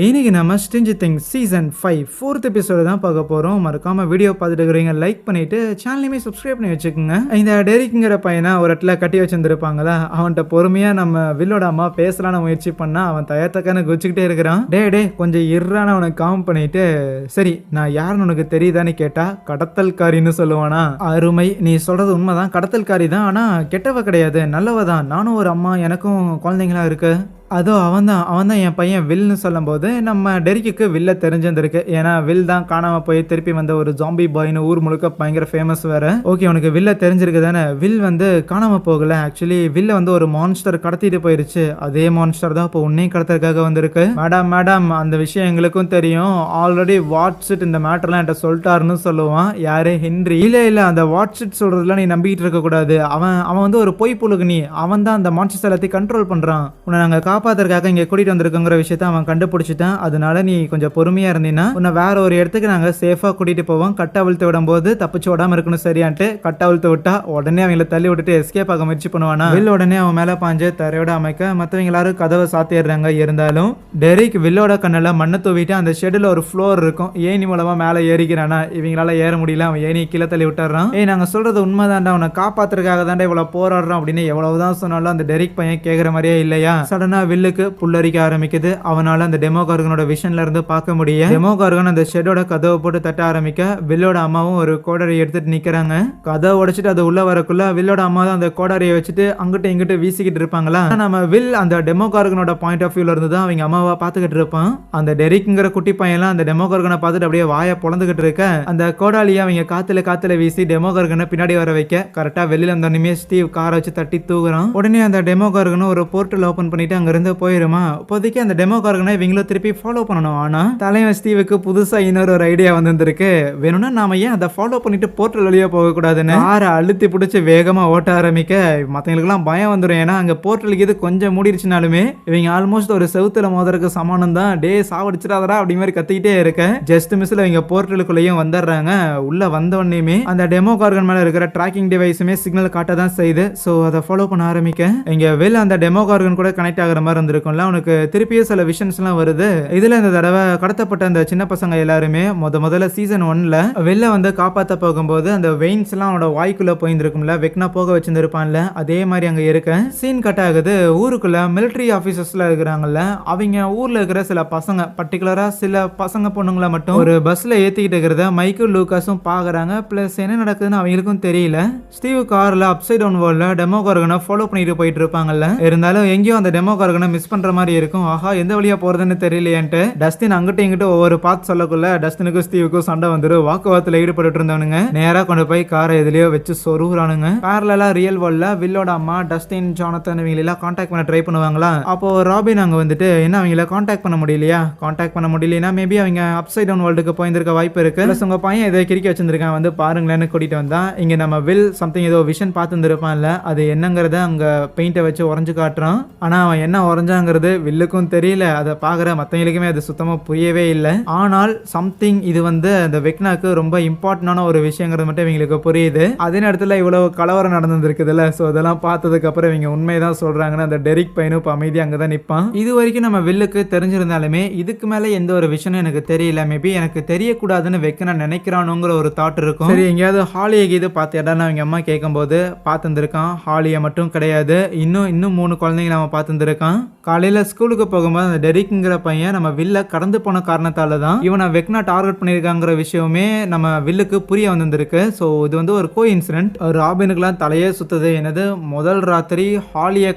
இன்னைக்கு நம்ம Stranger things season 5 4th episode தான் பார்க்க போகிறோம். மறக்காம வீடியோ பார்த்துட்டு இருக்கிறீங்க லைக் பண்ணிட்டு சேனலையுமே சப்ஸ்கிரைப் பண்ணி வச்சுக்கோங்க. இந்த டெரிக்குங்கிற பையனை ஒரு இடத்துல கட்டி வச்சிருந்துருப்பாங்களா, அவன்கிட்ட பொறுமையாக நம்ம வில்லோட அம்மா பேசலான்னு முயற்சி பண்ணா அவன் தயத்தக்கான குச்சிக்கிட்டே இருக்கிறான். டே கொஞ்சம் இர்றான அவனுக்கு காம் பண்ணிட்டு, சரி நான் யாருன்னு உனக்கு தெரியுதான்னு கேட்டா கடத்தல்காரின்னு சொல்லுவானா. அருமை, நீ சொல்றது உண்மைதான், கடத்தல்காரி தான், ஆனால் கெட்டவ கிடையாது, நல்லவ தான். நானும் ஒரு அம்மா, எனக்கும் குழந்தைங்களா இருக்கு. அதோ அவன் தான் என் பையன் வில்னு சொல்லும்போது நம்ம டெரிக்கு வில்ல தெரிஞ்சிருந்திருக்கு. ஏன்னா வில் தான் காணாம போய் திருப்பி வந்த ஒரு ஜாம்பி பாய்னு ஊர் முழுக்க பயங்கர ஃபேமஸ் வேற. ஓகே, உனக்கு வில்ல தெரிஞ்சிருக்கு தானே. வில் வந்து காணாம போகல, ஆக்சுவலி வில்ல வந்து ஒரு மான்ஸ்டர் கடத்திட்டு போயிருச்சு. அதே மான்ஸ்டர் தான் இப்போ உன்னையும் கடத்துறதுக்காக வந்திருக்கு. மேடம் அந்த விஷயம் எங்களுக்கும் தெரியும், ஆல்ரெடி வாட்ஸ்அட் இந்த மேட்டர்லாம் என்கிட்ட சொல்லிட்டாருன்னு சொல்லுவான். யாரு? ஹென்றி. இல்ல அந்த வாட்ஸ்அட் சொல்றதுலாம் நீ நம்பிக்கிட்டு இருக்க கூடாது. அவன் வந்து ஒரு பொய் புழுகு. நீ அவன் தான் அந்த மான்ஸ்டர் எல்லாத்தையும் கண்ட்ரோல் பண்றான். உன்னை நாங்க காப்பாத்துறதுக்காக இங்க கூட்டிட்டு வந்திருக்குங்கிற விஷயத்த அவன் கண்டுபிடிச்சிட்டான். அதனால நீ கொஞ்சம் பொறுமையா இருந்தீங்கன்னா உன்னை வேற ஒரு இடத்துக்கு நாங்க சேஃபா கூட்டிட்டு போவோம். கட்டவிழ்த்து விடும் போது தப்பிச்சு விடாம இருக்கணும், சரியான்ட்டு. கட்டவிழ்த்து விட்டா உடனே அவங்களை தள்ளி விட்டுட்டு எஸ்கேப் ஆக முயற்சி பண்ணுவானா. வில் உடனே அவன் மேல பாஞ்சு தரையோட அமைக்க மற்றவங்க எல்லாரும் கதவை சாத்திடுறாங்க. இருந்தாலும் டெரிக் வில்லோட கண்ணில் மண்ணை தூவிட்டு அந்த ஷெட்ல ஒரு ஃப்ளோர் இருக்கும், ஏணி மூலமா மேல ஏறிக்கிறானா. இவங்களால ஏற முடியல, அவன் ஏணி கீழே தள்ளி விட்டுறான். நாங்க சொல்றது உண்மைதான்டா, அவனை காப்பாத்துறதுக்காக தாண்டா இவ்வளவு போராடுறோம் அப்படின்னு எவ்வளவுதான் சொன்னாலும் அந்த டெரிக் பையன் கேட்கிற மாதிரியே இல்லையா. சடனா வில்லுக்கு புல்லரிக்க ஆரம்பிக்குது. அவனால அந்த டெமோகார்கனோட விஷன்ல இருந்து பார்க்க முடியும். டெமோகார்கன் அந்த ஷெட்டோட கதவை போட்டு தட்ட ஆரம்பிக்க வில்லோட அம்மாவும் ஒரு கோடரியை எடுத்துட்டு நிக்கிறாங்க. கதவை உடைச்சிட்டு அது உள்ள வரக்குள்ள வில்லோட அம்மா தான் அந்த கோடரியை வச்சுட்டு அங்கிட்ட இங்கிட்ட வீசிக்கிட்டு இருப்பாங்களா. நம்ம வில் அந்த டெமோகார்கனோட பாயிண்ட் ஆஃப் வியூல இருந்து தான் அவங்க அம்மாவை பார்த்துக்கிட்டு இருப்பான். அந்த டெரிக்ங்கிற குட்டி பையன்லாம் அந்த டெமோகார்கனை பார்த்துட்டு அப்படியே வாயை பொழந்துகிட்டு இருக்க அந்த கோடாலியை அவங்க காத்துல வீசி டெமோகார்கனை பின்னாடி வர வைக்க கரெக்டா வெளியில வந்தோடனே ஸ்டீவ் காரை வச்சு தட்டி தூக்குறான். உடனே அந்த டெமோகார்கனும் ஒரு போர்ட்டல் ஓபன் பண்ணிட்டு அங்க இருந்து போயிருமா. இப்போதைக்கு அந்த டெமோகார்கனை இவங்களும் திருப்பி ஃபாலோ பண்ணணும். ஆனா தலைவன் ஸ்டீவுக்கு புதுசா இன்னொரு ஒரு ஐடியா வந்திருக்கு. வேணும்னா நாம ஏன் அதை ஃபாலோ பண்ணிட்டு போர்ட்டல் வழியா போக கூடாதுன்னு காரை அழுத்தி பிடிச்சி வேகமா ஓட்ட ஆரம்பிக்க மற்றவங்களுக்குலாம் பயம் வந்துடும். ஏன்னா அங்க போர்ட்டலுக்கு இது கொஞ்சம் மூடிடுச்சுனாலுமே இவங்க ஆல்மோஸ்ட் ஒரு செவுத்துல மோதற்கு சமானம் தான். டே சாவடிச்சிடாதரா அப்படி மாதிரி கத்திக்கிட்டே இருக்க ஜஸ்ட் மிஸ்ல இவங்க போர்ட்டலுக்குள்ளேயும் வந்துடுறாங்க. உள்ள வந்தவொடனேயுமே அந்த டெமோகார்கன் மேல இருக்கிற ட்ராக்கிங் டிவைஸுமே சிக்னல் காட்ட தான் செய்யுது. ஸோ அதை ஃபாலோ பண்ண ஆரம்பிக்க இங்க வெளில அந்த டெமோகார்கன் கூட கனெக்ட் ஆகிற மாதிரி இருந்திருக்கும்ல. உனக்கு திருப்பியும் சில விஷன்ஸ்லாம் வருது. இதுல இந்த தடவை கடத்தப்பட்ட அந்த சின்ன பசங்க எல்லாருமே முதல்ல சீசன் 1ல வெளில வந்து காப்பாற்ற போகும்போது அந்த வெயின்ஸ் எல்லாம் அவனோட வாய்க்குள்ள போயிருக்கும்ல, வெக்னா போக வச்சிருந்திருப்பான்ல, அதே மாதிரி அங்க இருக்க சீன் கட் ஆகுது. ஊருக்குள்ள மிலிட்டரி ஆபீசர்ஸ்ல இருக்கிறாங்கல்ல, அவங்க ஊர்ல இருக்கிற சில பசங்க, பர்டிகுலரா சில பசங்க பொண்ணுங்களை மட்டும் ஒரு பஸ்ல ஏத்திக்கிட்டு இருக்கிறத மைக்கேல் லூகாஸும் பாக்குறாங்க. பிளஸ் என்ன நடக்குதுன்னு அவங்களுக்கும் தெரியல. ஸ்டீவ் கார்ல அப்சைட் டவுன் வேர்ல்ட்ல டெமோகார்கனை ஃபாலோ பண்ணிட்டு போயிட்டு இருப்பாங்கல்ல. இருந்தாலும் எங்கேயும் அந்த டெமோகார்கனை மிஸ் பண்ற மாதிரி இருக்கும். ஆஹா, எந்த வழியா போறதுன்னு தெரியலையேன்ட்டு டஸ்டின் அங்கிட்ட இங்கிட்ட ஒவ்வொரு பார்த்து சொல்லக்குள்ள டஸ்டினுக்கும் ஸ்டீவுக்கும் சண்டை வந்துடும். வாக்குவாதத்தில் ஈடுபட்டு இருந்தவனுங்க நேரா கொண்டு போய் காரை எதுலயோ வச்சு சொருகுறானுங்க. பேரலா ரியல் வேர்ல்ட்ல வில்லோட அம்மா டஸ்டின், ஜானத்தன் இவங்களெல்லாம் கான்டாக்ட் பண்ண ட்ரை பண்ணுவாங்களா. அப்போ ராபின் அங்க வந்துட்டு என்ன அவங்கள கான்டாக்ட் பண்ண முடியலையா, கான்டாக்ட் பண்ண முடியலனா மேபி அவங்க அப்சைட் டவுன் வேர்ல்டுக்கு போயிருக்க வாய்ப்பு இருக்கு. பிளஸ் உங்க பையன் ஏதோ கிரிக்கி வச்சிருக்கான், வந்து பாருங்களேன்னு கூட்டிட்டு வந்தா இங்க நம்ம வில் சம்திங் ஏதோ விஷன் பார்த்துருப்பான்ல, அது என்னங்கறத அங்க பெயிண்டை வச்சு உறைஞ்சு காட்டுறான். ஆனா அவன் என்ன உறைஞ்சாங்கிறது வில்லுக்கும் தெரியல. அதை பாக்குற மத்தவங்களுக்குமே அது சுத்தமா புரியவே இல்லை. ஆனால் சம்திங் இது வந்து அந்த வெக்னாக்கு ரொம்ப இம்பார்ட்டன்டான ஒரு விஷயங்கிறது மட்டும் இவங்களுக்கு புரியுது. அதே நேரத்தில் இவ்வளவு கலவரம் நடந்துருக்குதுல்ல, ஸோ அதெல்லாம் பார்த்ததுக்கு அப்புறம் இவங்க உண்மைதான் சொல்றாங்கன்னு அந்த டெரிக் பையனும் இப்போ அமைதி அங்கதான் நிற்பான். இது வரைக்கும் நம்ம வில்லுக்கு தெரிஞ்சிருந்தாலுமே இதுக்கு மேல எந்த ஒரு விஷயம் எனக்கு தெரியல. மேபி எனக்கு தெரியக்கூடாதுன்னு வெக்னா நினைக்கிறானுங்கிற ஒரு தாட் இருக்கும். சரி, எங்கேயாவது ஹாலியை இது பார்த்தியாடான்னு அவங்க அம்மா கேட்கும்போது பார்த்துருக்கான். ஹாலியை மட்டும் கிடையாது, இன்னும் 3 குழந்தைங்களை அவன் பார்த்துருக்கான். காலையில ஸ்கூலுக்கு போகும்போது அந்த டெரிக்ங்கிற பையன் நம்ம வில்ல கடந்து போன காரணத்தால தான் இவனை வெக்னா டார்கெட் பண்ணியிருக்காங்கிற விஷயமே நம்ம வில்லுக்கு புரிய வந்திருக்கு. ஸோ இது வந்து ஒரு கோ இன்சிடென்ட். ராபினுக்குலாம் தலையே சுத்துது. என்னது, முதல் ராத்திரி ஹாலியை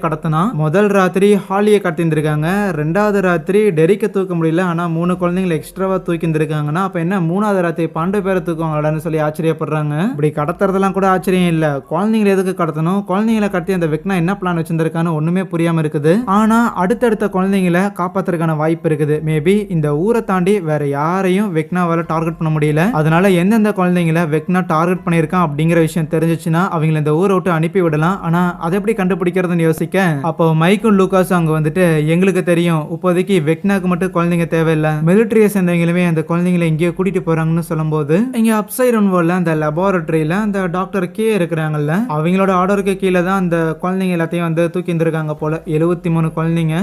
கடத்திருக்காங்க, 2வது ராத்திரி டெரிக்கை தூக்க முடியல, ஆனா 3 குழந்தைங்களை எக்ஸ்ட்ராவா தூக்கிருக்காங்கன்னா அப்ப என்ன 3வது ராத்திரி 12 பேரை தூக்குவாங்களான்னு சொல்லி ஆச்சரியப்படுறாங்க. இப்படி கடத்துறதெல்லாம் கூட ஆச்சரியம் இல்ல, குழந்தைங்களை எதுக்கு கடத்தணும், குழந்தைங்களை கடத்தி அந்த வெக்னா என்ன பிளான் வச்சிருக்கான்னு ஒண்ணுமே புரியாம இருக்குது. ஆனா அடுத்தடுத்த குழந்தைங்களை காப்பாத்துறதுக்கான வாய்ப்பு இருக்குது. மேபி இந்த ஊரை தாண்டி வேற யாரையும் வெக்னாவால டார்கெட் பண்ண முடியல. அதனால எந்தெந்த குழந்தைங்களை வெக்னா டார்கெட் பண்ணியிருக்கான் அப்படிங்கிற விஷயம் தெரிஞ்சிச்சுன்னா அவங்களை இந்த ஊரை விட்டு அனுப்பி விடலாம். ஆனா அதை எப்படி கண்டுபிடிக்கிறதுன்னு யோசிக்க அப்போ மைக்கும் லூகாஸும் அங்க வந்துட்டு எங்களுக்கு தெரியும், இப்போதைக்கு வெக்னாக்கு மட்டும் குழந்தைங்க தேவையில்லை, மிலிட்டரியை சேர்ந்தவங்களுமே அந்த குழந்தைங்களை இங்கேயே கூட்டிட்டு போறாங்கன்னு சொல்லும்போது இங்க அப்சைட் டவுன் வேர்ல்ட்ல அந்த லெபார்டரியில அந்த டாக்டர் கே இருக்கிறாங்கல்ல, அவங்களோட ஆர்டருக்கு கீழே தான் அந்த குழந்தைங்க எல்லாத்தையும் வந்து தூக்கி இருந்திருக்காங்க போல. 73 குழந்தைங்க.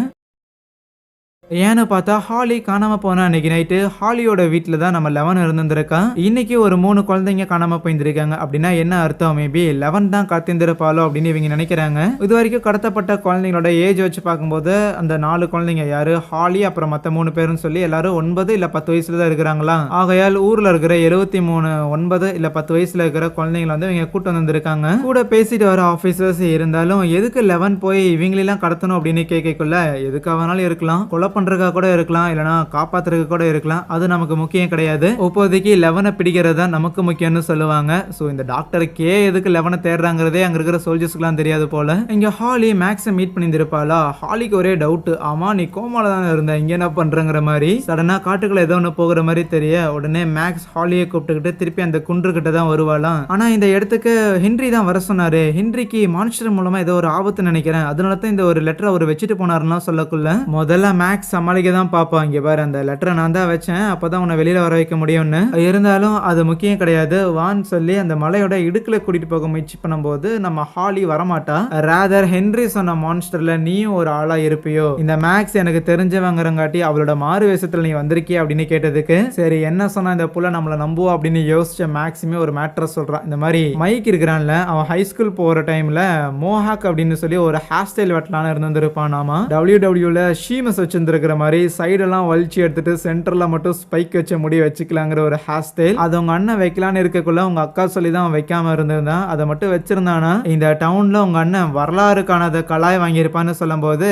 ஏன்னு பார்த்தா ஹாலி காணாம போனா அன்னைக்கு நைட்டு ஹாலியோட வீட்டில் தான் நம்ம 11 இருந்திருக்கான். இன்னைக்கு ஒரு 3 குழந்தைங்க காணாம போயிருந்திருக்காங்க. அப்படின்னா என்ன அர்த்தம்? மேபி 11 தான் காத்திருந்திருப்பாளோ அப்படின்னு இவங்க நினைக்கிறாங்க. இது வரைக்கும் கடத்தப்பட்ட குழந்தைங்களோட ஏஜ் வச்சு பார்க்கும்போது அந்த 4 குழந்தைங்க யாரு, ஹாலி அப்புறம் மற்ற 3 பேருன்னு சொல்லி எல்லாரும் 9 இல்ல 10 வயசுல தான் இருக்கிறாங்களா. ஆகையால் ஊர்ல இருக்கிற 73 9 இல்ல 10 வயசுல இருக்கிற குழந்தைங்களை வந்து இவங்க கூட்டு வந்திருக்காங்க. கூட பேசிட்டு வர ஆபீசர்ஸ் இருந்தாலும் எதுக்கு 11 போய் இவங்களெல்லாம் கடத்தணும் அப்படின்னு கேட்கக்குள்ள எதுக்காகனாலும் இருக்கலாம், கொலை பண்றதுக்காக கூட இருக்கலாம், இல்லனா காப்பாத்துறதுக்கு கூட இருக்கலாம். அது நமக்கு முக்கியம் கிடையாது. இப்போதைக்கு 11 பிடிக்கிறது தான் நமக்கு முக்கியம்னு சொல்லுவாங்க. சோ இந்த டாக்டருக்கே எதுக்கு 11 தேடுறாங்கிறதே அங்க இருக்கிற சோல்ஜர்ஸ்க்குலாம் தெரியாது போல. இங்க ஹாலி மேக்ஸை மீட் பண்ணியிருப்பாளா. ஹாலிக்கு ஒரே டவுட், ஆமா நீ கோமால தான் இருந்த, இங்க என்ன பண்றங்கிற மாதிரி. சடனா காட்டுக்குள்ள ஏதோ ஒன்று போகிற மாதிரி தெரிய உடனே மேக்ஸ் ஹாலியை கூப்பிட்டுக்கிட்டு திருப்பி அந்த குன்று கிட்ட தான் வருவாளாம். ஆனா இந்த இடத்துக்கு ஹென்றி தான் வர சொன்னாரு. ஹென்ரிக்கு மான்ஸ்டர் மூலமா ஏதோ ஒரு ஆபத்து நினைக்கிறேன், அதனால தான் இந்த ஒரு லெட்டர் அவர் வச்சுட்டு போனாருன்னா சொல்லக்குள்ள முதல்ல மேக்ஸ் சமாளிக்க தான் பார்ப்பான். இங்க பாரு, அந்த லெட்டரை நான் தான் வச்சேன், அப்பதான் உன்னை வெளியில வர வைக்க முடியும்னு. இருந்தாலும் அது முக்கியம் கிடையாது வான்னு சொல்லி அந்த மலையோட இடுக்குல கூட்டிட்டு போக முயற்சி பண்ணும்போது நம்ம ஹாலி வரமாட்டா. ராதர் ஹென்றி சொன்ன மான்ஸ்டர்ல நீயும் ஒரு ஆளா இருப்பியோ, இந்த மேக்ஸ் எனக்கு தெரிஞ்சவங்கிறங்காட்டி அவளோட மாறு வேஷத்துல நீ வந்திருக்கிய அப்படின்னு கேட்டதுக்கு சரி என்ன சொன்னா இந்த புள்ள நம்மளை நம்புவோம் அப்படின்னு யோசிச்ச மேக்ஸிமே ஒரு மேட்டரை சொல்றான். இந்த மாதிரி மைக் இருக்கிறான்ல, அவன் ஹை ஸ்கூல் போற டைம்ல மோஹாக் அப்படின்னு சொல்லி ஒரு ஹேர் ஸ்டைல் வெட்டலான்னு இருந்திருப்பான். நாம WWல ஷீமஸ் வச்சிருந்திருக்கிற மாதிரி சைடெல்லாம் வலிச்சு எடுத்துட்டு சென்டர்ல மட்டும் ஸ்பைக் வச்ச முடி வச்சுக்கலாங்கிற ஒரு ஹேர் ஸ்டைல். அது உங்க அண்ணன் வைக்கலான்னு இருக்கக்குள்ள உங்க அக்கா சொல்லி தான் வைக்காம இருந்திருந்தான். அதை மட்டும் வச்சிருந்தானா இந்த டவுன்ல உங்க அண்ணன் வரலாறு காணாத கலாய் வாங்கியிருப்பான்னு சொல்லும் போது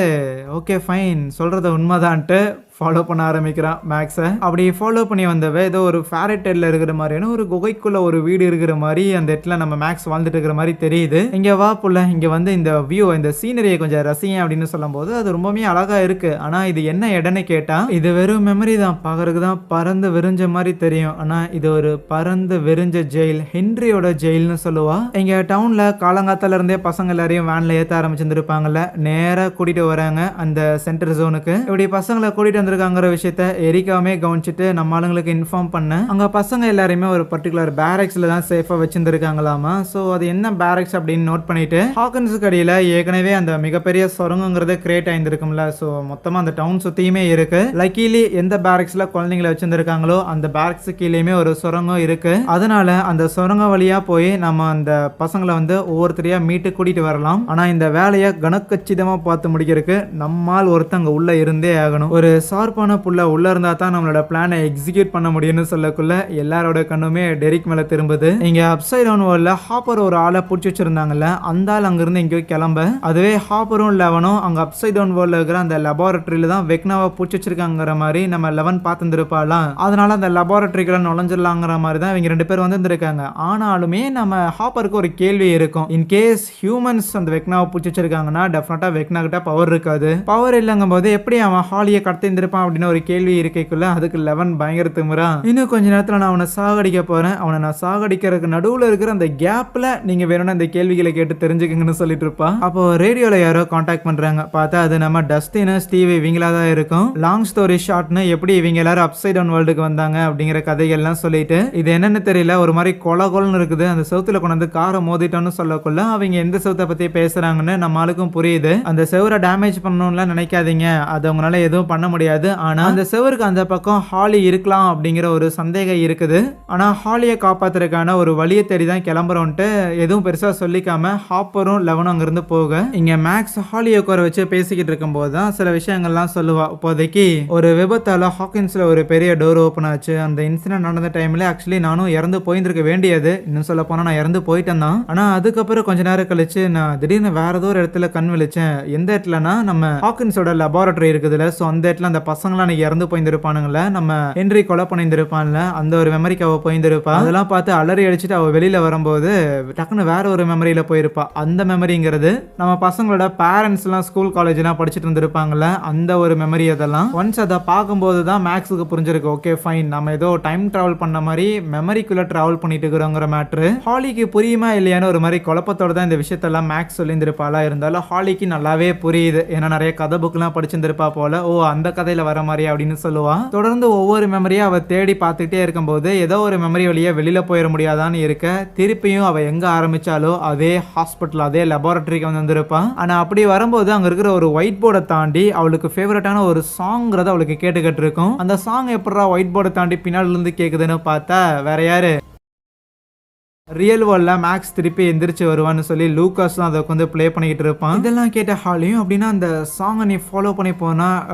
ஓகே ஃபைன், சொல்றது உண்மைதான்ட்டு ஃபாலோ பண்ண ஆரம்பிக்கிறான் மேக்ஸை. அப்படி ஃபாலோ பண்ணி வந்தவ ஏதோ ஒரு ஃபேரட்டேல்ல இருக்கிற மாதிரியான ஒரு குகைக்குள்ள ஒரு வீடு இருக்கிற மாதிரி அந்த இடத்துல நம்ம மேக்ஸ் வாழ்ந்துட்டு இருக்கிற மாதிரி தெரியுது. இங்க வா புள்ள, இங்க வந்து இந்த வியூ இந்த சீனரியை கொஞ்சம் ரசிங்க அப்படின்னு சொல்லும் போது அது ரொம்பவே அழகா இருக்கு. ஆனா இது என்ன இடம்னு கேட்டா இது வெறும் மெமரி தான், பாக்குறதுக்கு தான் பறந்து விரிஞ்ச மாதிரி தெரியும். ஆனா இது ஒரு பறந்து விரிஞ்ச ஜெயில், ஹென்ரியோட ஜெயில்னு சொல்லுவா. இங்க டவுன்ல காலங்காத்தால இருந்தே பசங்க எல்லாரையும் வேன்ல ஏத்த ஆரம்பிச்சிருப்பாங்கல்ல, நேரா கூட்டிட்டு வராங்க அந்த சென்டர் ஜோனுக்கு. இப்படி பசங்களை கூட்டிட்டு வந்திருக்காங்கிற விஷயத்த எரிக்காமே கவனிச்சுட்டு நம்ம ஆளுங்களுக்கு இன்ஃபார்ம் பண்ண அங்க பசங்க எல்லாருமே ஒரு பர்டிகுலர் பேரக்ஸ்ல தான் சேஃபா வச்சிருந்திருக்காங்களாமா. சோ அது என்ன பேரக்ஸ் அப்படின்னு நோட் பண்ணிட்டு ஹாக்கன்ஸுக்கு அடியில ஏற்கனவே அந்த மிகப்பெரிய சுரங்கங்கிறத கிரியேட் ஆயிருந்திருக்கும்ல. சோ மொத்தமா அந்த டவுன் சுத்தியுமே இருக்கு. லக்கிலி எந்த பேரக்ஸ்ல குழந்தைங்களை வச்சிருந்திருக்காங்களோ அந்த பேரக்ஸ் கீழேயுமே ஒரு சுரங்கம் இருக்கு. அதனால அந்த சுரங்க வழியா போய் நம்ம அந்த பசங்களை வந்து ஒவ்வொருத்தரையா மீட்டு கூட்டிட்டு வரலாம். ஆனா இந்த வேலையை கணக்கச்சிதமா பார்த்து முடிக்கிறதுக்கு நம்மால் ஒருத்தங்க உள்ள இருந்தே ஆகணும். ஒரு ஷார்ப்பான புள்ள உள்ள இருந்தா தான் நம்மளோட பிளானை எக்ஸிக்யூட் பண்ண முடியும்னு சொல்லக்குள்ள எல்லாரோட கண்ணுமே டெரிக் மேல திரும்புது. இங்க அப்சைட் டவுன் வேர்ல்ட்ல ஹாப்பர் ஒரு ஆளை பிடிச்சி வச்சிருந்தாங்கல்ல, அந்த ஆள் அங்கிருந்து எங்கேயோ கிளம்ப. அதுவே ஹாப்பரும் லெவனும் அங்க அப்சைட் டவுன் வேர்ல்ட்ல இருக்கிற அந்த லெபார்டரியில தான் வெக்னாவை பிடிச்சி வச்சிருக்காங்கிற மாதிரி நம்ம 11 பார்த்துருப்பாலாம். அதனால அந்த லெபார்டரிக்குள்ள நுழைஞ்சிடலாங்கிற மாதிரி தான் இவங்க 2 பேர் வந்திருக்காங்க. ஆனாலுமே நம்ம ஹாப்பருக்கு ஒரு கேள்வி இருக்கும், இன் கேஸ் ஹியூமன்ஸ் அந்த வெக்னாவை பிடிச்சி வச்சிருக்காங்கன்னா டெஃபினட்டா வெக்னா கிட்ட பவர் இருக்காது. பவர் இல்லங்கும் போது எப்படி அவன் ஹாலியை கடத்திருப்பான் அப்படின்னு ஒரு கேள்வி இருக்கைக்குள்ள அதுக்கு 11 பயங்கர திமிரான், இன்னும் கொஞ்ச நேரத்துல நான் அவனை சாகடிக்க போறேன், அவனை நான் சாகடிக்கிறதுக்கு நடுவுல இருக்கிற அந்த கேப்ல நீங்க வேணும்னா இந்த கேள்விகளை கேட்டு தெரிஞ்சுக்கங்கன்னு சொல்லிட்டு இருப்பான். அப்போ ரேடியோல யாரோ கான்டாக்ட் பண்றாங்க. பார்த்தா அது நம்ம டஸ்டின் ஸ்டீவ் இவங்களா தான் இருக்கும். லாங் ஸ்டோரி ஷார்ட்னு எப்படி இவங்க எல்லாரும் அப்சைட் டவுன் வேர்ல்டுக்கு வந்தாங்க அப்படிங்கிற கதைகள்லாம் சொல்லிட்டு இது என்னன்னு தெரியல ஒரு மாதிரி கொலகொலன்னு இருக்குது, அந்த செவுத்துல கொண்டு வந்து காரை மோதிட்டோன்னு சொல்லக்குள்ள அவங்க எந்த செவத்தை பத்தி பேசுறாங்கன்னு நம்ம ஆளுக்கும் புரியுது. அந்த செவரை டேமேஜ் பண்ணணும்லாம் நினைக்காதீங்க, அது அவங்களால எதுவும் பண்ண முடியாது. ஆனா அந்த செவருக்கு அந்த பக்கம் ஹாலி இருக்கலாம் அப்படிங்கிற ஒரு சந்தேகம் இருக்குது. ஆனா ஹாலியை காப்பாத்துறதுக்கான ஒரு வழியை தேடி தான் கிளம்புறோன்ட்டு எதுவும் பெருசா சொல்லிக்காம ஹாப்பரும் 11 அங்கிருந்து போக இங்க மேக்ஸ் ஹாலியை உட்கார வச்சு பேசிக்கிட்டு இருக்கும் போது தான் சில விஷயங்கள்லாம் சொல்லுவா. இப்போதைக்கு ஒரு விபத்தால ஹாக்கின்ஸ்ல ஒரு பெரிய டோர் ஓப்பன் ஆச்சு. அந்த இன்சிடென்ட் நடந்த டைம்ல ஆக்சுவலி நானும் இறந்து போயிருந்திருக்க வேண்டியது, இன்னும் சொல்ல போனா நான் இறந்து போயிட்டேன் தான். ஆனா அதுக்கப்புறம் கொஞ்ச நேரம் கழிச்சு நான் திடீர்னு வேற ஏதோ ஒரு இடத்துல கண் விழிச்சேன். எந்த இடத்துலனா நம்ம ஹாக்கின்ஸோட லெபார்டரி இருக்குதுல, சோ அந்த இடத்துல அந்த பசங்களாம் அன்னைக்கு இறந்து போயிருந்திருப்பானுங்கள, நம்ம ஹென்றி கொலை பண்ணியிருந்திருப்பான்ல, அந்த ஒரு மெமரிக்கு அவ போயிருந்திருப்பா. அதெல்லாம் பார்த்து அலறி அடிச்சுட்டு அவ வெளியில வரும்போது டக்குன்னு வேற ஒரு மெமரியில போயிருப்பா. அந்த மெமரிங்கிறது நம்ம பசங்களோட பேரண்ட்ஸ் எல்லாம் ஸ்கூல் காலேஜ் எல்லாம் படிச்சுட்டு இருந்திருப்பாங்கல்ல, அந்த ஒரு மெமரி. அதெல்லாம் ஒன்ஸ் அதை பார்க்கும்போது தான் மேக்ஸுக்கு புரிஞ்சிருக்கு, ஓகே ஃபைன் நம்ம ஏதோ டைம் டிராவல் பண்ண மாதிரி மெமரிக்குள்ள டிராவல் பண்ணிட்டு இருக்கிறோங்கிற மேட்ரு. ஹாலிக்கு புரியுமா இல்லையான்னு ஒரு மாதிரி குழப்பத்தோட தான் இந்த விஷயத்தெல்லாம் மேக்ஸ் சொல்லியிருந்திருப்பாளா. இருந்தாலும் ஹாலிக்கு நல்லாவே புரியுது, ஏன்னா நிறைய கதை புக்லாம் படிச்சிருந்திருப்பா போல. ஓ அந்த கதை பாதையில வர மாதிரி அப்படின்னு சொல்லுவா. தொடர்ந்து ஒவ்வொரு மெமரியா அவ தேடி பார்த்துட்டே இருக்கும்போது ஏதோ ஒரு மெமரி வழியா வெளியில போயிட முடியாதான்னு இருக்க திருப்பியும் அவ எங்க ஆரம்பிச்சாலோ அதே ஹாஸ்பிட்டல் அதே லெபார்டரிக்கு வந்திருப்பான். ஆனா அப்படி வரும்போது அங்க இருக்கிற ஒரு ஒயிட் போர்டை தாண்டி அவளுக்கு ஃபேவரட்டான ஒரு சாங்கிறத அவளுக்கு கேட்டுக்கிட்டு இருக்கும். அந்த சாங் எப்படா ஒயிட் போர்டை தாண்டி பின்னாடி இருந்து கேக்குதுன்னு பார்த்தா வேற யாரு, ரியல் வேர்ல்ட்ல மேக்ஸ் திருப்பி எந்திரிச்சு வருவான்னு சொல்லி லூகாஸ் தான் அதை வந்து ப்ளே பண்ணிக்கிட்டு இருப்பான். இதெல்லாம் கேட்ட ஹாலியும் அப்படின்னா அந்த சாங்கை நீ ஃபாலோ பண்ணி போனா